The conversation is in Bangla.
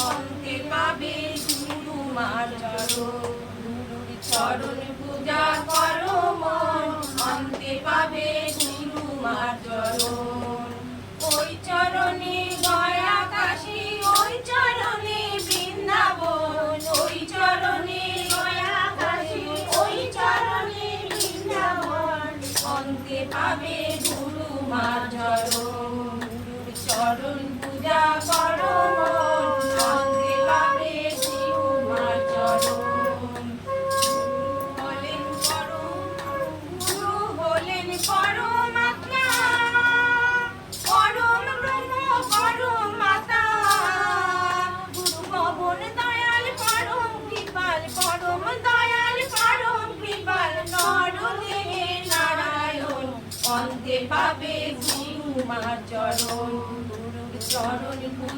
অন্তে পাবে গুরু মার চরণ। গুরুর চরণ পূজা করো মন, অন্তে পাবে গুরু মার চরণ। ওই চরণে গয়া কাশী, ওই চরণে বৃন্দাবন, ওই চরণে গয়া কাশী, ওই চরণে বৃন্দাবন, অন্তে পাবে গুরু মার চরণ। গুরুর চরণ পূজা করো মন, অন্তে পাবে গুরু মার চরণ। হলেন পরম, গুরু হলেন পরমাত্মা, পরম ব্রহ্ম পরমাত্মা। গুরু পবন দয়াল পরম কৃপাল, পরম দয়াল পরম কৃপাল, নরদেহে নারায়ণ, অন্তে পাবে গুরু মার চরণ। গুরুর চরণ পূজা